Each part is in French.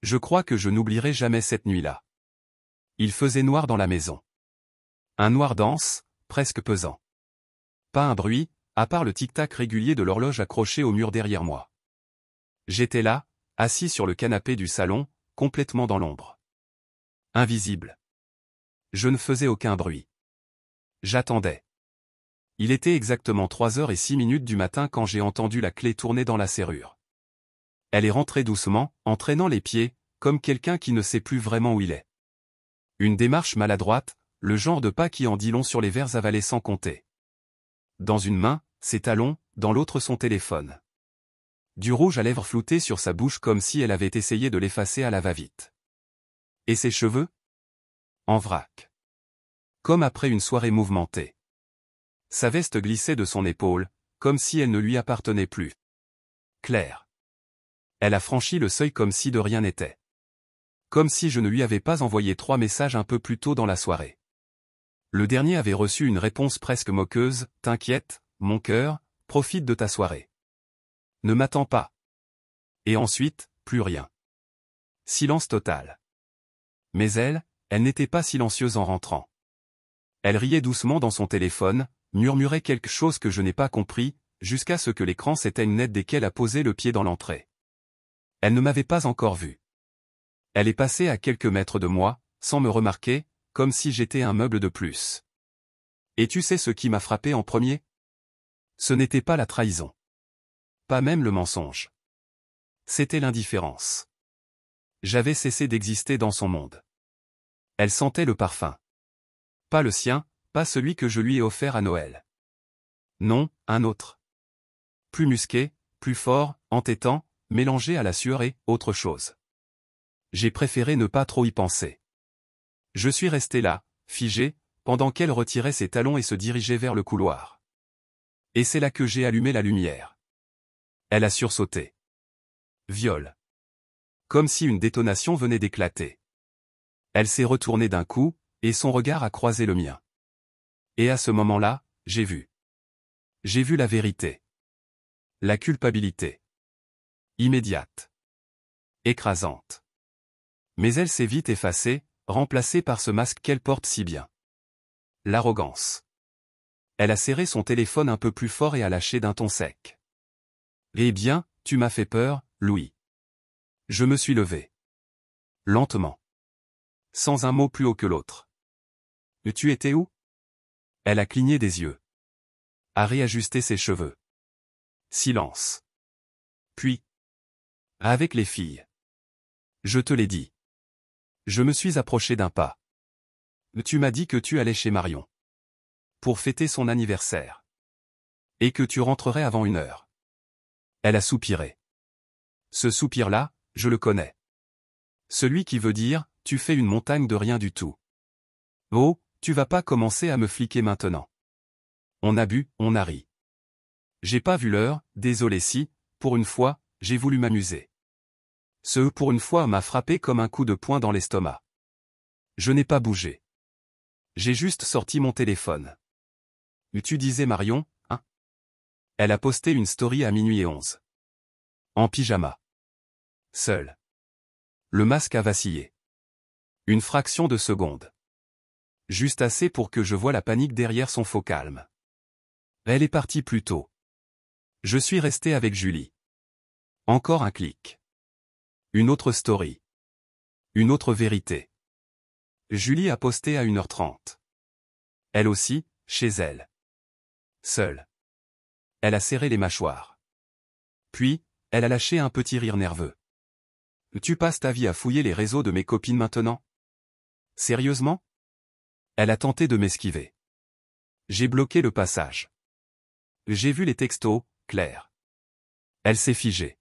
Je crois que je n'oublierai jamais cette nuit-là. Il faisait noir dans la maison. Un noir dense, presque pesant. Pas un bruit, à part le tic-tac régulier de l'horloge accrochée au mur derrière moi. J'étais là, assis sur le canapé du salon, complètement dans l'ombre. Invisible. Je ne faisais aucun bruit. J'attendais. Il était exactement 3h06 du matin quand j'ai entendu la clé tourner dans la serrure. Elle est rentrée doucement, entraînant les pieds, comme quelqu'un qui ne sait plus vraiment où il est. Une démarche maladroite, le genre de pas qui en dit long sur les verres avalés sans compter. Dans une main, ses talons, dans l'autre son téléphone. Du rouge à lèvres flouté sur sa bouche comme si elle avait essayé de l'effacer à la va-vite. Et ses cheveux? En vrac. Comme après une soirée mouvementée. Sa veste glissait de son épaule, comme si elle ne lui appartenait plus. Claire. Elle a franchi le seuil comme si de rien n'était. Comme si je ne lui avais pas envoyé 3 messages un peu plus tôt dans la soirée. Le dernier avait reçu une réponse presque moqueuse, « T'inquiète, mon cœur, profite de ta soirée. Ne m'attends pas. » Et ensuite, plus rien. Silence total. Mais elle n'était pas silencieuse en rentrant. Elle riait doucement dans son téléphone, murmurait quelque chose que je n'ai pas compris, jusqu'à ce que l'écran s'éteigne net dès qu'elle a posé le pied dans l'entrée. Elle ne m'avait pas encore vu. Elle est passée à quelques mètres de moi, sans me remarquer, comme si j'étais un meuble de plus. Et tu sais ce qui m'a frappé en premier? Ce n'était pas la trahison. Pas même le mensonge. C'était l'indifférence. J'avais cessé d'exister dans son monde. Elle sentait le parfum. Pas le sien, pas celui que je lui ai offert à Noël. Non, un autre. Plus musqué, plus fort, entêtant, mélangé à la sueur et autre chose. J'ai préféré ne pas trop y penser. Je suis resté là, figé, pendant qu'elle retirait ses talons et se dirigeait vers le couloir. Et c'est là que j'ai allumé la lumière. Elle a sursauté. Viol. Comme si une détonation venait d'éclater. Elle s'est retournée d'un coup, et son regard a croisé le mien. Et à ce moment-là, j'ai vu. J'ai vu la vérité. La culpabilité. Immédiate. Écrasante. Mais elle s'est vite effacée, remplacée par ce masque qu'elle porte si bien. L'arrogance. Elle a serré son téléphone un peu plus fort et a lâché d'un ton sec. Eh bien, tu m'as fait peur, Louis. Je me suis levé. Lentement. Sans un mot plus haut que l'autre. Tu étais où? Elle a cligné des yeux. A réajusté ses cheveux. Silence. Puis. Avec les filles. Je te l'ai dit. Je me suis approché d'un pas. Tu m'as dit que tu allais chez Marion. Pour fêter son anniversaire. Et que tu rentrerais avant 1h. Elle a soupiré. Ce soupir-là, je le connais. Celui qui veut dire, tu fais une montagne de rien du tout. Oh, tu vas pas commencer à me fliquer maintenant. On a bu, on a ri. J'ai pas vu l'heure, désolé si, pour une fois, j'ai voulu m'amuser. Ce « pour une fois » m'a frappé comme un coup de poing dans l'estomac. Je n'ai pas bougé. J'ai juste sorti mon téléphone. Tu disais Marion, hein? Elle a posté une story à 00h11. En pyjama. Seule. Le masque a vacillé. Une fraction de seconde. Juste assez pour que je voie la panique derrière son faux calme. Elle est partie plus tôt. Je suis resté avec Julie. Encore un clic. Une autre story. Une autre vérité. Julie a posté à 1h30. Elle aussi, chez elle. Seule. Elle a serré les mâchoires. Puis, elle a lâché un petit rire nerveux. Tu passes ta vie à fouiller les réseaux de mes copines maintenant? Sérieusement? Elle a tenté de m'esquiver. J'ai bloqué le passage. J'ai vu les textos, Claire. Elle s'est figée.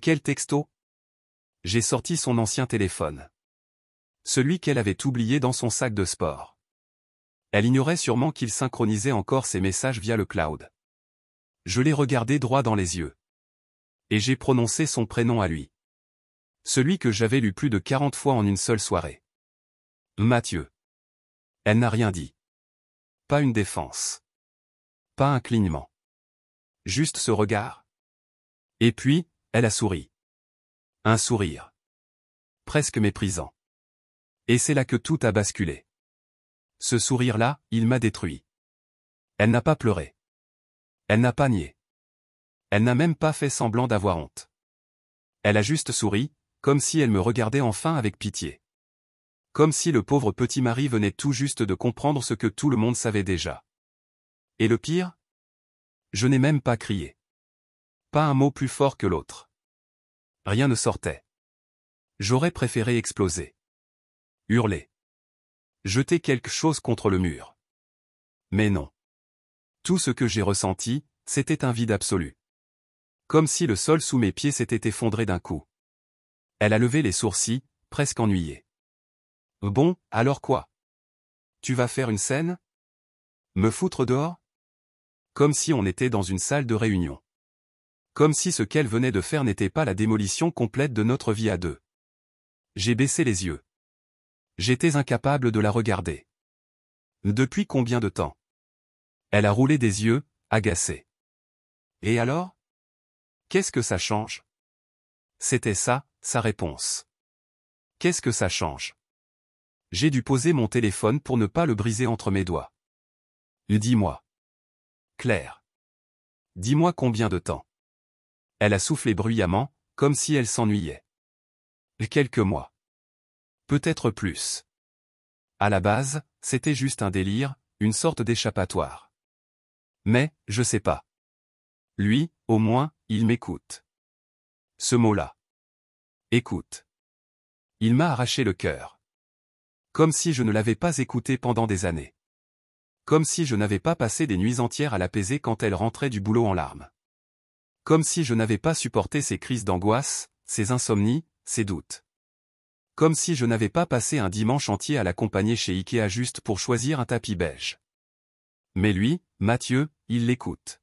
Quel texto? J'ai sorti son ancien téléphone. Celui qu'elle avait oublié dans son sac de sport. Elle ignorait sûrement qu'il synchronisait encore ses messages via le cloud. Je l'ai regardé droit dans les yeux. Et j'ai prononcé son prénom à lui. Celui que j'avais lu plus de 40 fois en une seule soirée. Mathieu. Elle n'a rien dit. Pas une défense. Pas un clignement. Juste ce regard. Et puis, elle a souri. Un sourire. presque méprisant. Et c'est là que tout a basculé. Ce sourire-là, il m'a détruit. Elle n'a pas pleuré. Elle n'a pas nié. Elle n'a même pas fait semblant d'avoir honte. Elle a juste souri, comme si elle me regardait enfin avec pitié. Comme si le pauvre petit Marie venait tout juste de comprendre ce que tout le monde savait déjà. Et le pire? Je n'ai même pas crié. Pas un mot plus fort que l'autre. Rien ne sortait. J'aurais préféré exploser. Hurler. Jeter quelque chose contre le mur. Mais non. Tout ce que j'ai ressenti, c'était un vide absolu. Comme si le sol sous mes pieds s'était effondré d'un coup. Elle a levé les sourcils, presque ennuyée. Bon, alors quoi? Tu vas faire une scène? Me foutre dehors? Comme si on était dans une salle de réunion. Comme si ce qu'elle venait de faire n'était pas la démolition complète de notre vie à deux. J'ai baissé les yeux. J'étais incapable de la regarder. Depuis combien de temps? Elle a roulé des yeux, agacée. Et alors? Qu'est-ce que ça change? C'était ça, sa réponse. Qu'est-ce que ça change? J'ai dû poser mon téléphone pour ne pas le briser entre mes doigts. Dis-moi. Claire. Dis-moi combien de temps. Elle a soufflé bruyamment, comme si elle s'ennuyait. Quelques mois. Peut-être plus. À la base, c'était juste un délire, une sorte d'échappatoire. Mais, je sais pas. Lui, au moins, il m'écoute. Ce mot-là. Écoute. Il m'a arraché le cœur. Comme si je ne l'avais pas écouté pendant des années. Comme si je n'avais pas passé des nuits entières à l'apaiser quand elle rentrait du boulot en larmes. Comme si je n'avais pas supporté ses crises d'angoisse, ses insomnies, ses doutes. Comme si je n'avais pas passé un dimanche entier à l'accompagner chez Ikea juste pour choisir un tapis beige. Mais lui, Mathieu, il l'écoute.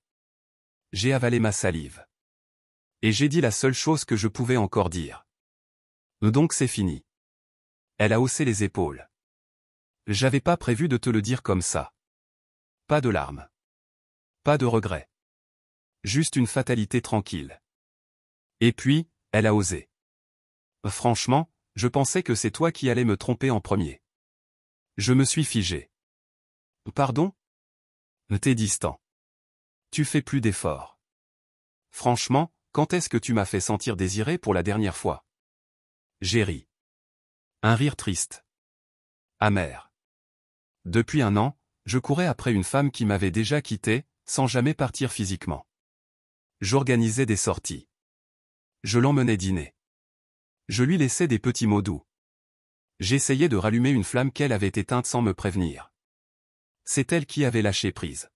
J'ai avalé ma salive. Et j'ai dit la seule chose que je pouvais encore dire. Donc c'est fini. Elle a haussé les épaules. J'avais pas prévu de te le dire comme ça. Pas de larmes. Pas de regrets. Juste une fatalité tranquille. Et puis, elle a osé. Franchement, je pensais que c'est toi qui allais me tromper en premier. Je me suis figé. Pardon? T'es distant. Tu fais plus d'efforts. Franchement, quand est-ce que tu m'as fait sentir désiré pour la dernière fois? J'ai ri. Un rire triste. Amer. Depuis 1 an, je courais après une femme qui m'avait déjà quitté, sans jamais partir physiquement. J'organisais des sorties. Je l'emmenais dîner. Je lui laissais des petits mots doux. J'essayais de rallumer une flamme qu'elle avait éteinte sans me prévenir. C'est elle qui avait lâché prise.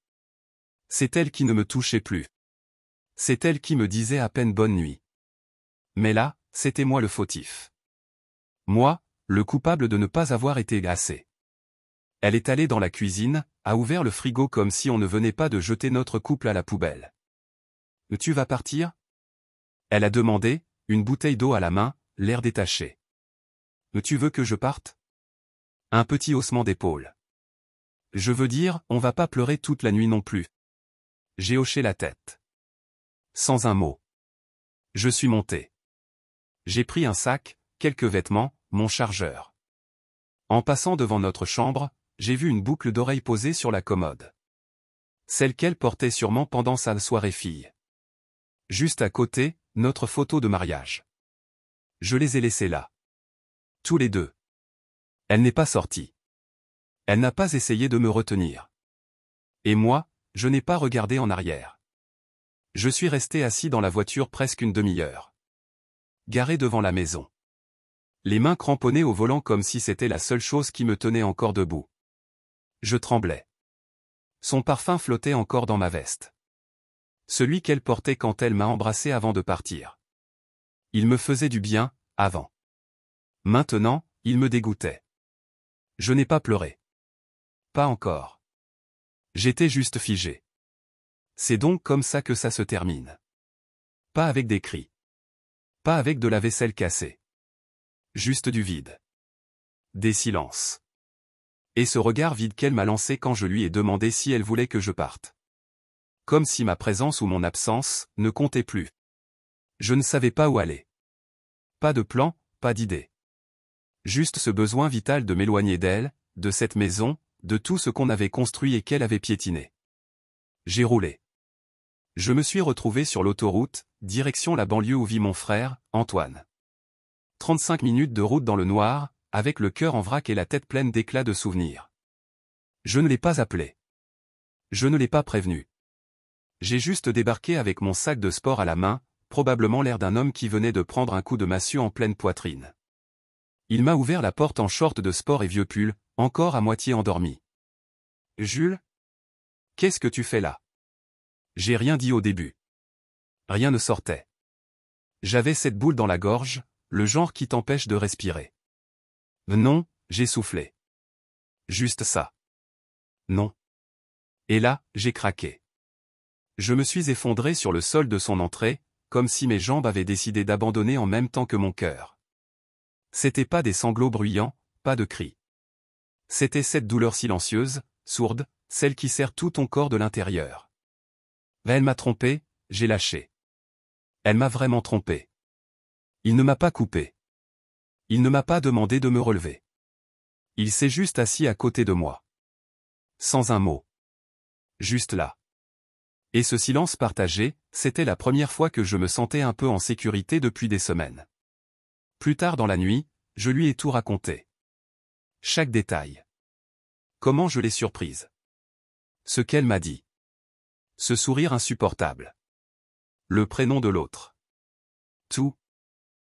C'est elle qui ne me touchait plus. C'est elle qui me disait à peine bonne nuit. Mais là, c'était moi le fautif. Moi, le coupable de ne pas avoir été assez. Elle est allée dans la cuisine, a ouvert le frigo comme si on ne venait pas de jeter notre couple à la poubelle. Tu vas partir? Elle a demandé, une bouteille d'eau à la main, l'air détaché. Tu veux que je parte? Un petit haussement d'épaule. Je veux dire, on va pas pleurer toute la nuit non plus. J'ai hoché la tête. Sans un mot. Je suis monté. J'ai pris un sac, quelques vêtements, mon chargeur. En passant devant notre chambre, j'ai vu une boucle d'oreille posée sur la commode. Celle qu'elle portait sûrement pendant sa soirée fille. Juste à côté, notre photo de mariage. Je les ai laissés là. Tous les deux. Elle n'est pas sortie. Elle n'a pas essayé de me retenir. Et moi, je n'ai pas regardé en arrière. Je suis resté assis dans la voiture presque une demi-heure. Garé devant la maison. Les mains cramponnées au volant comme si c'était la seule chose qui me tenait encore debout. Je tremblais. Son parfum flottait encore dans ma veste. Celui qu'elle portait quand elle m'a embrassé avant de partir. Il me faisait du bien, avant. Maintenant, il me dégoûtait. Je n'ai pas pleuré. Pas encore. J'étais juste figé. C'est donc comme ça que ça se termine. Pas avec des cris. Pas avec de la vaisselle cassée. Juste du vide. Des silences. Et ce regard vide qu'elle m'a lancé quand je lui ai demandé si elle voulait que je parte. Comme si ma présence ou mon absence ne comptait plus. Je ne savais pas où aller. Pas de plan, pas d'idée. Juste ce besoin vital de m'éloigner d'elle, de cette maison, de tout ce qu'on avait construit et qu'elle avait piétiné. J'ai roulé. Je me suis retrouvé sur l'autoroute, direction la banlieue où vit mon frère, Antoine. 35 minutes de route dans le noir, avec le cœur en vrac et la tête pleine d'éclats de souvenirs. Je ne l'ai pas appelé. Je ne l'ai pas prévenu. J'ai juste débarqué avec mon sac de sport à la main, probablement l'air d'un homme qui venait de prendre un coup de massue en pleine poitrine. Il m'a ouvert la porte en short de sport et vieux pull, encore à moitié endormi. « Jules ? Qu'est-ce que tu fais là ?» J'ai rien dit au début. Rien ne sortait. J'avais cette boule dans la gorge, le genre qui t'empêche de respirer. Non, j'ai soufflé. Juste ça. Non. Et là, j'ai craqué. Je me suis effondré sur le sol de son entrée, comme si mes jambes avaient décidé d'abandonner en même temps que mon cœur. C'était pas des sanglots bruyants, pas de cris. C'était cette douleur silencieuse, sourde, celle qui serre tout ton corps de l'intérieur. Elle m'a trompé, j'ai lâché. Elle m'a vraiment trompé. Il ne m'a pas coupé. Il ne m'a pas demandé de me relever. Il s'est juste assis à côté de moi. Sans un mot. Juste là. Et ce silence partagé, c'était la première fois que je me sentais un peu en sécurité depuis des semaines. Plus tard dans la nuit, je lui ai tout raconté. Chaque détail. Comment je l'ai surprise. Ce qu'elle m'a dit. Ce sourire insupportable. Le prénom de l'autre. Tout.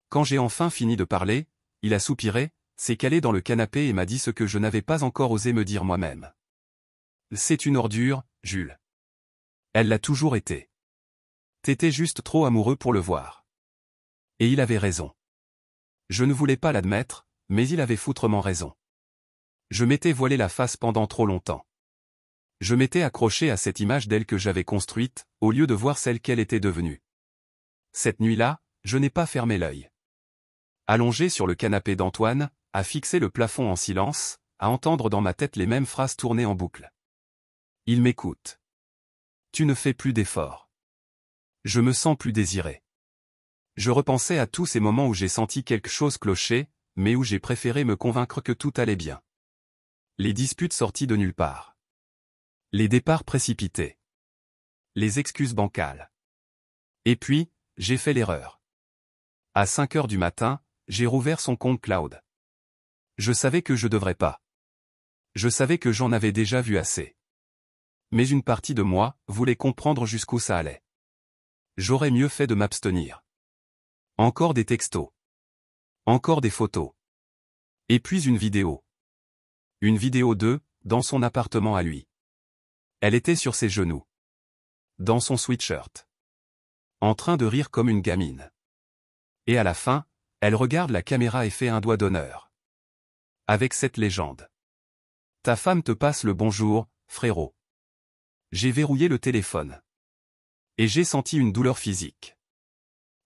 Quand j'ai enfin fini de parler, il a soupiré, s'est calé dans le canapé et m'a dit ce que je n'avais pas encore osé me dire moi-même. C'est une ordure, Jules. Elle l'a toujours été. T'étais juste trop amoureux pour le voir. Et il avait raison. Je ne voulais pas l'admettre, mais il avait foutrement raison. Je m'étais voilé la face pendant trop longtemps. Je m'étais accroché à cette image d'elle que j'avais construite, au lieu de voir celle qu'elle était devenue. Cette nuit-là, je n'ai pas fermé l'œil. Allongé sur le canapé d'Antoine, à fixer le plafond en silence, à entendre dans ma tête les mêmes phrases tourner en boucle. Il m'écoute. Tu ne fais plus d'efforts. Je me sens plus désiré. Je repensais à tous ces moments où j'ai senti quelque chose clocher, mais où j'ai préféré me convaincre que tout allait bien. Les disputes sorties de nulle part. Les départs précipités. Les excuses bancales. Et puis, j'ai fait l'erreur. À 5 heures du matin, j'ai rouvert son compte cloud. Je savais que je devrais pas. Je savais que j'en avais déjà vu assez. Mais une partie de moi voulait comprendre jusqu'où ça allait. J'aurais mieux fait de m'abstenir. Encore des textos. Encore des photos. Et puis une vidéo. Une vidéo d'eux, dans son appartement à lui. Elle était sur ses genoux. Dans son sweatshirt. En train de rire comme une gamine. Et à la fin, elle regarde la caméra et fait un doigt d'honneur. Avec cette légende. Ta femme te passe le bonjour, frérot. J'ai verrouillé le téléphone. Et j'ai senti une douleur physique.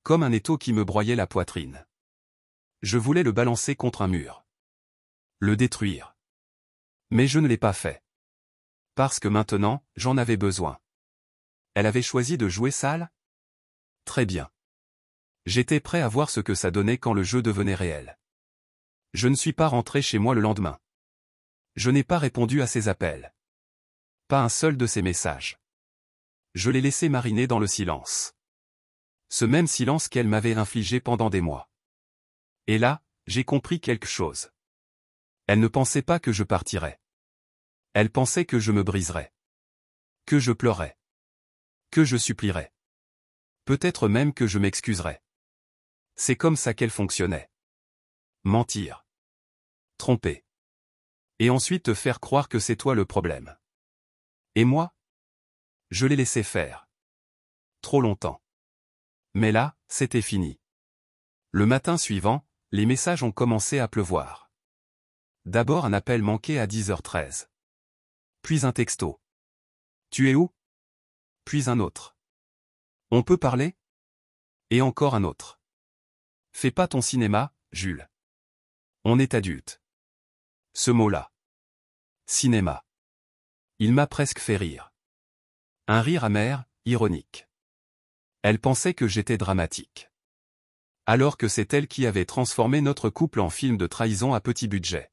Comme un étau qui me broyait la poitrine. Je voulais le balancer contre un mur. Le détruire. Mais je ne l'ai pas fait. Parce que maintenant, j'en avais besoin. Elle avait choisi de jouer sale ? Très bien. J'étais prêt à voir ce que ça donnait quand le jeu devenait réel. Je ne suis pas rentré chez moi le lendemain. Je n'ai pas répondu à ses appels. Pas un seul de ses messages. Je l'ai laissé mariner dans le silence. Ce même silence qu'elle m'avait infligé pendant des mois. Et là, j'ai compris quelque chose. Elle ne pensait pas que je partirais. Elle pensait que je me briserais. Que je pleurais. Que je supplierais. Peut-être même que je m'excuserais. C'est comme ça qu'elle fonctionnait. Mentir. Tromper. Et ensuite te faire croire que c'est toi le problème. Et moi ? Je l'ai laissé faire. Trop longtemps. Mais là, c'était fini. Le matin suivant, les messages ont commencé à pleuvoir. D'abord un appel manqué à 10h13. Puis un texto. Tu es où ? Puis un autre. On peut parler ? Et encore un autre. Fais pas ton cinéma, Jules. On est adulte. Ce mot-là. Cinéma. Il m'a presque fait rire. Un rire amer, ironique. Elle pensait que j'étais dramatique. Alors que c'est elle qui avait transformé notre couple en film de trahison à petit budget.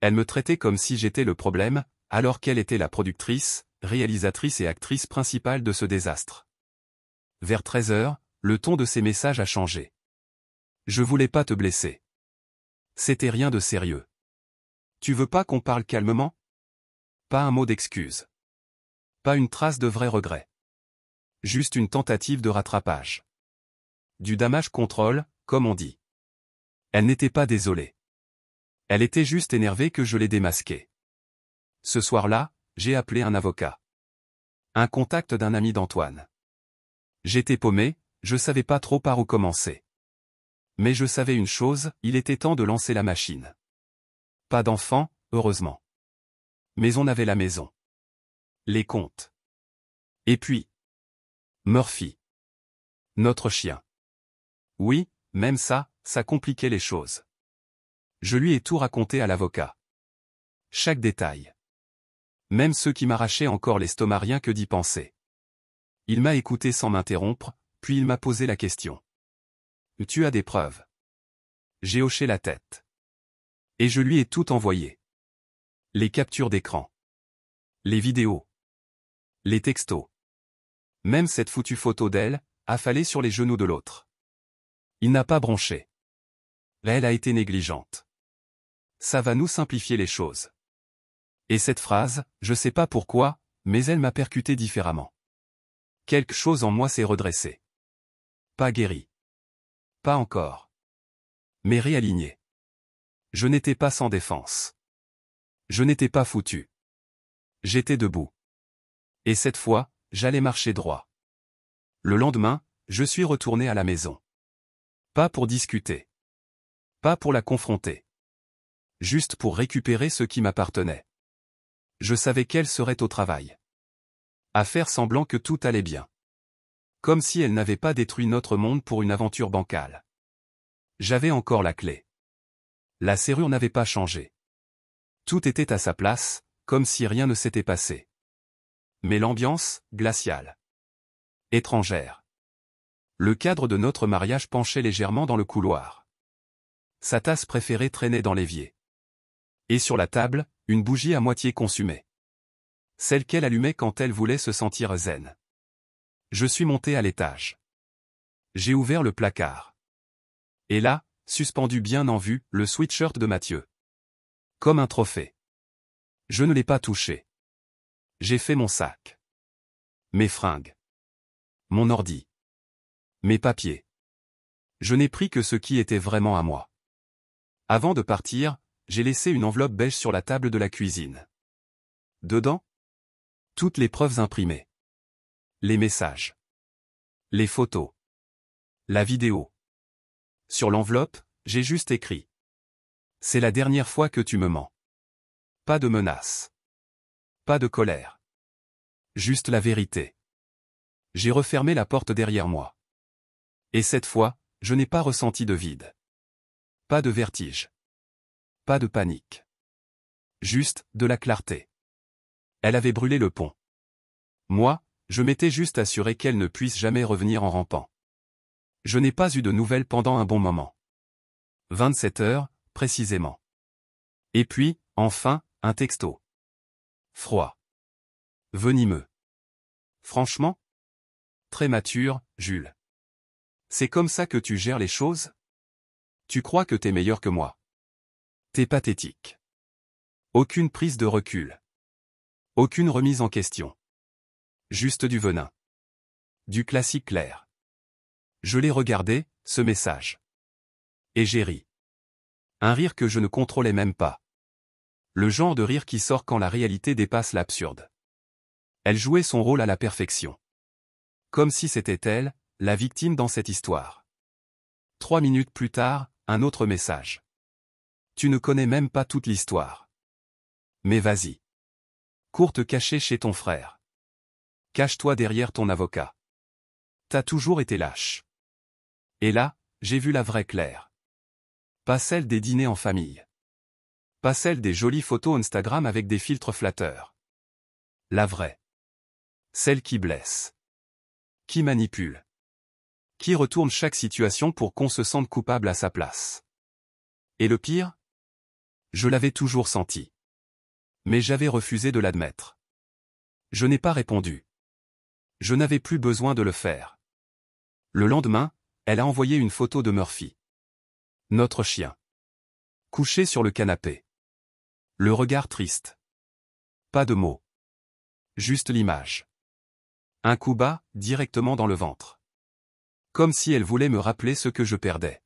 Elle me traitait comme si j'étais le problème, alors qu'elle était la productrice, réalisatrice et actrice principale de ce désastre. Vers 13 heures, le ton de ses messages a changé. Je voulais pas te blesser. C'était rien de sérieux. Tu veux pas qu'on parle calmement? Pas un mot d'excuse. Pas une trace de vrai regret. Juste une tentative de rattrapage. Du damage control, comme on dit. Elle n'était pas désolée. Elle était juste énervée que je l'ai démasquée. Ce soir-là, j'ai appelé un avocat. Un contact d'un ami d'Antoine. J'étais paumé, je savais pas trop par où commencer. Mais je savais une chose, il était temps de lancer la machine. Pas d'enfant, heureusement. Mais on avait la maison. Les comptes. Et puis, Murphy. Notre chien. Oui, même ça compliquait les choses. Je lui ai tout raconté à l'avocat. Chaque détail. Même ceux qui m'arrachaient encore l'estomac rien que d'y penser. Il m'a écouté sans m'interrompre, puis il m'a posé la question. Tu as des preuves? J'ai hoché la tête. Et je lui ai tout envoyé. Les captures d'écran. Les vidéos. Les textos. Même cette foutue photo d'elle, affalée sur les genoux de l'autre. Il n'a pas bronché. Elle a été négligente. Ça va nous simplifier les choses. Et cette phrase, je sais pas pourquoi, mais elle m'a percuté différemment. Quelque chose en moi s'est redressé. Pas guéri. Pas encore. Mais réaligné. Je n'étais pas sans défense. Je n'étais pas foutu. J'étais debout. Et cette fois, j'allais marcher droit. Le lendemain, je suis retourné à la maison. Pas pour discuter. Pas pour la confronter. Juste pour récupérer ce qui m'appartenait. Je savais qu'elle serait au travail. À faire semblant que tout allait bien. Comme si elle n'avait pas détruit notre monde pour une aventure bancale. J'avais encore la clé. La serrure n'avait pas changé. Tout était à sa place, comme si rien ne s'était passé. Mais l'ambiance, glaciale. Étrangère. Le cadre de notre mariage penchait légèrement dans le couloir. Sa tasse préférée traînait dans l'évier. Et sur la table, une bougie à moitié consumée. Celle qu'elle allumait quand elle voulait se sentir zen. Je suis monté à l'étage. J'ai ouvert le placard. Et là, suspendu bien en vue, le sweatshirt de Mathieu. Comme un trophée. Je ne l'ai pas touché. J'ai fait mon sac. Mes fringues. Mon ordi. Mes papiers. Je n'ai pris que ce qui était vraiment à moi. Avant de partir, j'ai laissé une enveloppe beige sur la table de la cuisine. Dedans, toutes les preuves imprimées. Les messages. Les photos. La vidéo. Sur l'enveloppe, j'ai juste écrit. C'est la dernière fois que tu me mens. Pas de menaces. Pas de colère. Juste la vérité. J'ai refermé la porte derrière moi. Et cette fois, je n'ai pas ressenti de vide. Pas de vertige. Pas de panique. Juste, de la clarté. Elle avait brûlé le pont. Moi, je m'étais juste assuré qu'elle ne puisse jamais revenir en rampant. Je n'ai pas eu de nouvelles pendant un bon moment. 27 heures, précisément. Et puis, enfin, un texto. Froid. Venimeux. Franchement? Très mature, Jules. C'est comme ça que tu gères les choses? Tu crois que t'es meilleur que moi? T'es pathétique. Aucune prise de recul. Aucune remise en question. Juste du venin. Du classique clair. Je l'ai regardé, ce message. Et j'ai ri. Un rire que je ne contrôlais même pas. Le genre de rire qui sort quand la réalité dépasse l'absurde. Elle jouait son rôle à la perfection. Comme si c'était elle, la victime dans cette histoire. 3 minutes plus tard, un autre message. Tu ne connais même pas toute l'histoire. Mais vas-y. Cours te cacher chez ton frère. Cache-toi derrière ton avocat. T'as toujours été lâche. Et là, j'ai vu la vraie Claire. Pas celle des dîners en famille. Pas celle des jolies photos Instagram avec des filtres flatteurs. La vraie. Celle qui blesse. Qui manipule. Qui retourne chaque situation pour qu'on se sente coupable à sa place. Et le pire? Je l'avais toujours senti. Mais j'avais refusé de l'admettre. Je n'ai pas répondu. Je n'avais plus besoin de le faire. Le lendemain, elle a envoyé une photo de Murphy. Notre chien. Couché sur le canapé. Le regard triste. Pas de mots. Juste l'image. Un coup bas, directement dans le ventre. Comme si elle voulait me rappeler ce que je perdais.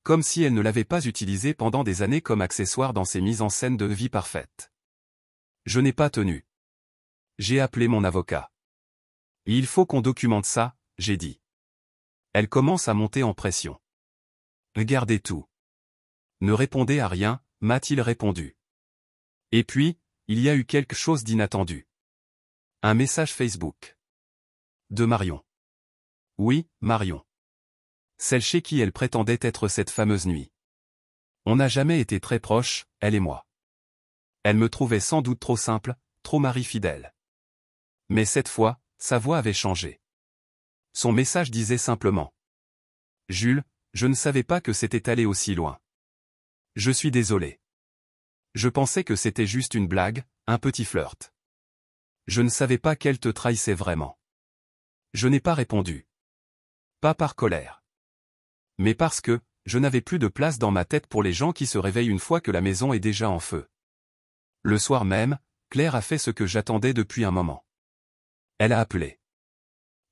Comme si elle ne l'avait pas utilisé pendant des années comme accessoire dans ses mises en scène de vie parfaite. Je n'ai pas tenu. J'ai appelé mon avocat. Il faut qu'on documente ça, j'ai dit. Elle commence à monter en pression. Gardez tout. Ne répondez à rien, m'a-t-il répondu. Et puis, il y a eu quelque chose d'inattendu. Un message Facebook. De Marion. Oui, Marion. Celle chez qui elle prétendait être cette fameuse nuit. On n'a jamais été très proches, elle et moi. Elle me trouvait sans doute trop simple, trop mari fidèle. Mais cette fois, sa voix avait changé. Son message disait simplement. Jules, je ne savais pas que c'était allé aussi loin. Je suis désolé. Je pensais que c'était juste une blague, un petit flirt. Je ne savais pas qu'elle te trahissait vraiment. Je n'ai pas répondu. Pas par colère. Mais parce que, je n'avais plus de place dans ma tête pour les gens qui se réveillent une fois que la maison est déjà en feu. Le soir même, Claire a fait ce que j'attendais depuis un moment. Elle a appelé.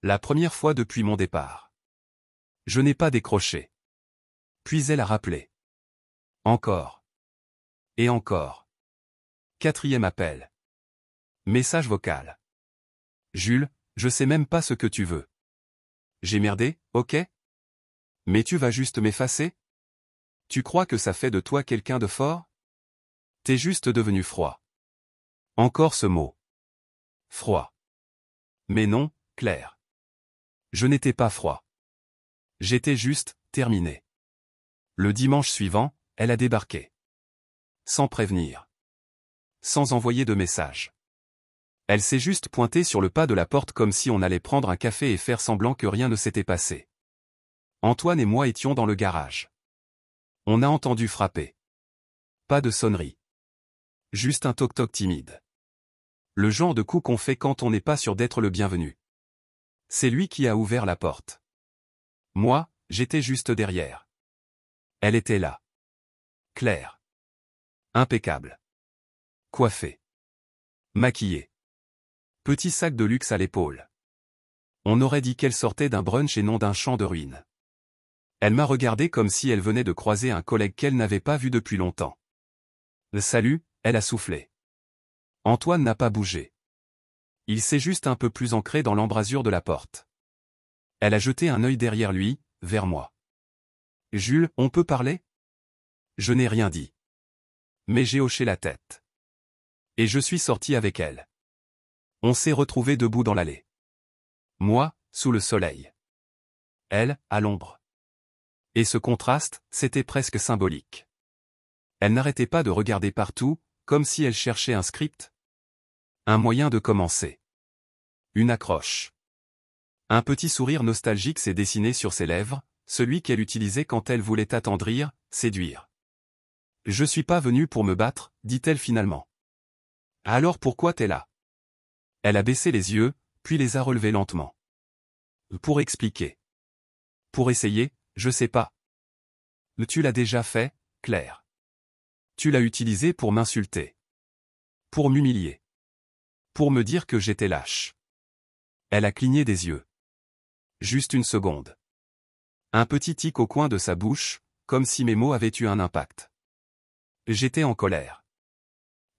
La première fois depuis mon départ. Je n'ai pas décroché. Puis elle a rappelé. Encore. Et encore. 4e appel. Message vocal. Jules, je sais même pas ce que tu veux. J'ai merdé, ok? Mais tu vas juste m'effacer? Tu crois que ça fait de toi quelqu'un de fort? T'es juste devenu froid. Encore ce mot. Froid. Mais non, Claire. Je n'étais pas froid. J'étais juste, terminé. Le dimanche suivant, elle a débarqué. Sans prévenir. Sans envoyer de message. Elle s'est juste pointée sur le pas de la porte comme si on allait prendre un café et faire semblant que rien ne s'était passé. Antoine et moi étions dans le garage. On a entendu frapper. Pas de sonnerie. Juste un toc-toc timide. Le genre de coup qu'on fait quand on n'est pas sûr d'être le bienvenu. C'est lui qui a ouvert la porte. Moi, j'étais juste derrière. Elle était là. Claire. Impeccable. Coiffée. Maquillée. Petit sac de luxe à l'épaule. On aurait dit qu'elle sortait d'un brunch et non d'un champ de ruines. Elle m'a regardé comme si elle venait de croiser un collègue qu'elle n'avait pas vu depuis longtemps. Salut, elle a soufflé. Antoine n'a pas bougé. Il s'est juste un peu plus ancré dans l'embrasure de la porte. Elle a jeté un œil derrière lui, vers moi. Jules, on peut parler? Je n'ai rien dit. Mais j'ai hoché la tête. Et je suis sorti avec elle. On s'est retrouvés debout dans l'allée. Moi, sous le soleil. Elle, à l'ombre. Et ce contraste, c'était presque symbolique. Elle n'arrêtait pas de regarder partout, comme si elle cherchait un script. Un moyen de commencer. Une accroche. Un petit sourire nostalgique s'est dessiné sur ses lèvres, celui qu'elle utilisait quand elle voulait attendrir, séduire. Je suis pas venue pour me battre, dit-elle finalement. Alors pourquoi t'es là? Elle a baissé les yeux, puis les a relevés lentement. Pour expliquer. Pour essayer, je sais pas. Tu l'as déjà fait, Claire. Tu l'as utilisé pour m'insulter. Pour m'humilier. Pour me dire que j'étais lâche. Elle a cligné des yeux. Juste une seconde. Un petit tic au coin de sa bouche, comme si mes mots avaient eu un impact. J'étais en colère.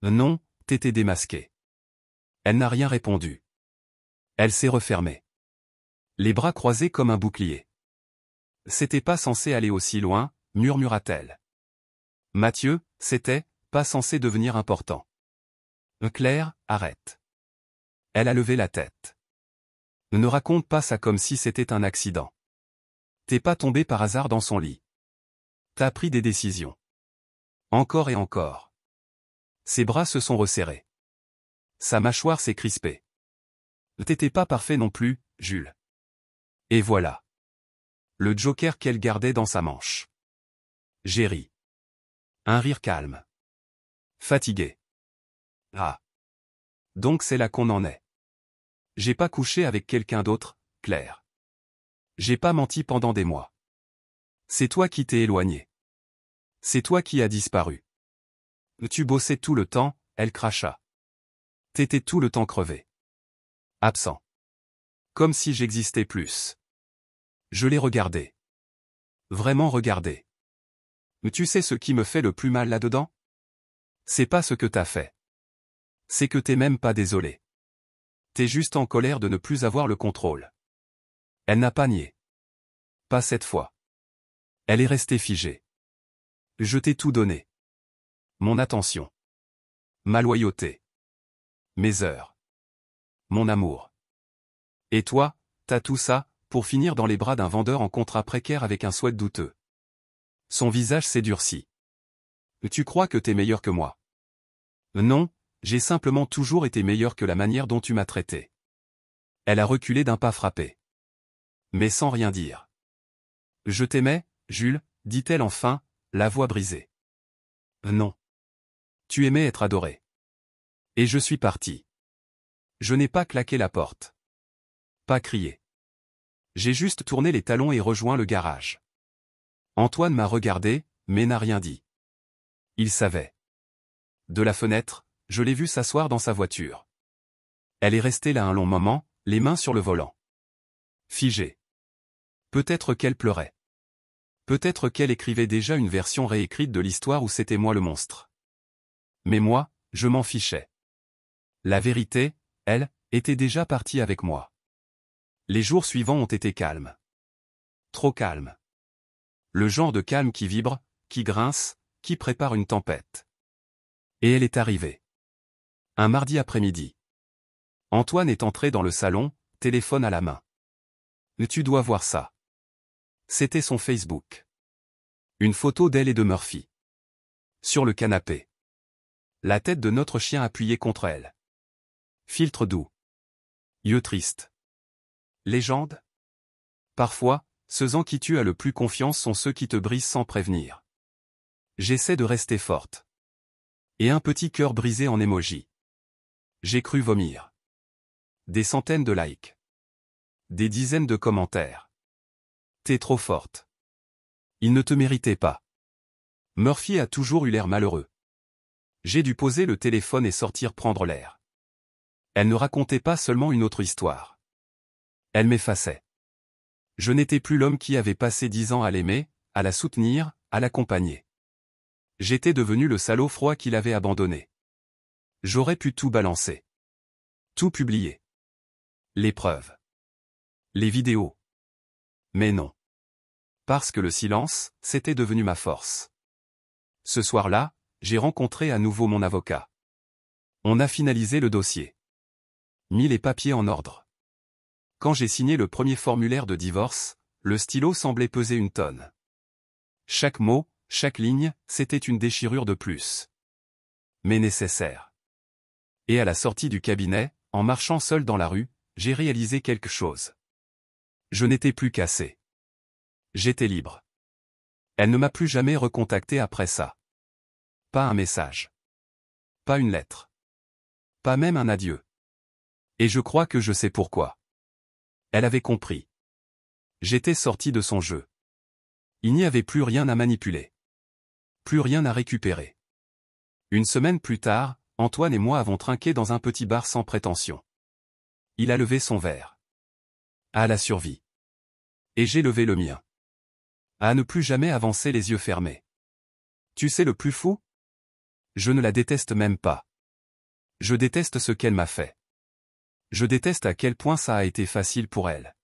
Non, t'étais démasqué. Elle n'a rien répondu. Elle s'est refermée. Les bras croisés comme un bouclier. C'était pas censé aller aussi loin, murmura-t-elle. Mathieu, c'était pas censé devenir important. Claire, arrête. Elle a levé la tête. Ne raconte pas ça comme si c'était un accident. T'es pas tombé par hasard dans son lit. T'as pris des décisions. Encore et encore. Ses bras se sont resserrés. Sa mâchoire s'est crispée. T'étais pas parfait non plus, Jules. Et voilà. Le joker qu'elle gardait dans sa manche. J'ai ri. Un rire calme. Fatigué. Ah. Donc c'est là qu'on en est. J'ai pas couché avec quelqu'un d'autre, Claire. J'ai pas menti pendant des mois. C'est toi qui t'es éloigné. C'est toi qui as disparu. Tu bossais tout le temps, elle cracha. T'étais tout le temps crevé. Absent. Comme si j'existais plus. Je l'ai regardé. Vraiment regardé. Tu sais ce qui me fait le plus mal là-dedans? C'est pas ce que t'as fait. C'est que t'es même pas désolé. T'es juste en colère de ne plus avoir le contrôle. Elle n'a pas nié. Pas cette fois. Elle est restée figée. Je t'ai tout donné. Mon attention. Ma loyauté. Mes heures. Mon amour. Et toi, t'as tout ça, pour finir dans les bras d'un vendeur en contrat précaire avec un sweat douteux. Son visage s'est durci. Tu crois que t'es meilleur que moi? Non, j'ai simplement toujours été meilleur que la manière dont tu m'as traité. Elle a reculé d'un pas frappé. Mais sans rien dire. Je t'aimais, Jules, dit-elle enfin, la voix brisée. Non. Tu aimais être adoré. Et je suis parti. Je n'ai pas claqué la porte. Pas crié. J'ai juste tourné les talons et rejoint le garage. Antoine m'a regardé, mais n'a rien dit. Il savait. De la fenêtre, je l'ai vu s'asseoir dans sa voiture. Elle est restée là un long moment, les mains sur le volant. Figée. Peut-être qu'elle pleurait. Peut-être qu'elle écrivait déjà une version réécrite de l'histoire où c'était moi le monstre. Mais moi, je m'en fichais. La vérité, elle, était déjà partie avec moi. Les jours suivants ont été calmes. Trop calmes. Le genre de calme qui vibre, qui grince, qui prépare une tempête. Et elle est arrivée. Un mardi après-midi. Antoine est entré dans le salon, téléphone à la main. Tu dois voir ça. C'était son Facebook. Une photo d'elle et de Murphy. Sur le canapé. La tête de notre chien appuyée contre elle. Filtre doux. Yeux tristes. Légende? Parfois, ceux en qui tu as le plus confiance sont ceux qui te brisent sans prévenir. J'essaie de rester forte. Et un petit cœur brisé en émoji. J'ai cru vomir. Des centaines de likes. Des dizaines de commentaires. T'es trop forte. Il ne te méritait pas. Murphy a toujours eu l'air malheureux. J'ai dû poser le téléphone et sortir prendre l'air. Elle ne racontait pas seulement une autre histoire. Elle m'effaçait. Je n'étais plus l'homme qui avait passé 10 ans à l'aimer, à la soutenir, à l'accompagner. J'étais devenu le salaud froid qu'il avait abandonné. J'aurais pu tout balancer. Tout publier. Les preuves. Les vidéos. Mais non. Parce que le silence, c'était devenu ma force. Ce soir-là, j'ai rencontré à nouveau mon avocat. On a finalisé le dossier. Mis les papiers en ordre. Quand j'ai signé le premier formulaire de divorce, le stylo semblait peser une tonne. Chaque mot, chaque ligne, c'était une déchirure de plus. Mais nécessaire. Et à la sortie du cabinet, en marchant seul dans la rue, j'ai réalisé quelque chose. Je n'étais plus cassé. J'étais libre. Elle ne m'a plus jamais recontacté après ça. Pas un message. Pas une lettre. Pas même un adieu. Et je crois que je sais pourquoi. Elle avait compris. J'étais sorti de son jeu. Il n'y avait plus rien à manipuler. Plus rien à récupérer. Une semaine plus tard, Antoine et moi avons trinqué dans un petit bar sans prétention. Il a levé son verre. À la survie. Et j'ai levé le mien. À ne plus jamais avancer les yeux fermés. Tu sais le plus fou? Je ne la déteste même pas. Je déteste ce qu'elle m'a fait. Je déteste à quel point ça a été facile pour elle.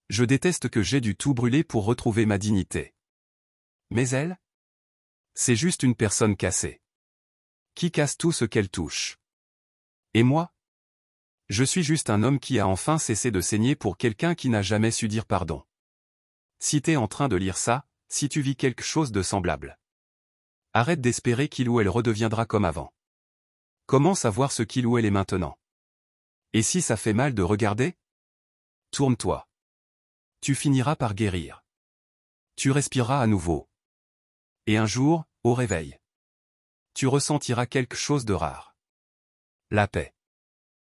Je déteste que j'ai dû tout brûler pour retrouver ma dignité. Mais elle? C'est juste une personne cassée. Qui casse tout ce qu'elle touche. Et moi? Je suis juste un homme qui a enfin cessé de saigner pour quelqu'un qui n'a jamais su dire pardon. Si t'es en train de lire ça, si tu vis quelque chose de semblable. Arrête d'espérer qu'il ou elle redeviendra comme avant. Commence à voir ce qu'il ou elle est maintenant. Et si ça fait mal de regarder? Tourne-toi. Tu finiras par guérir. Tu respireras à nouveau. Et un jour, au réveil, tu ressentiras quelque chose de rare. La paix.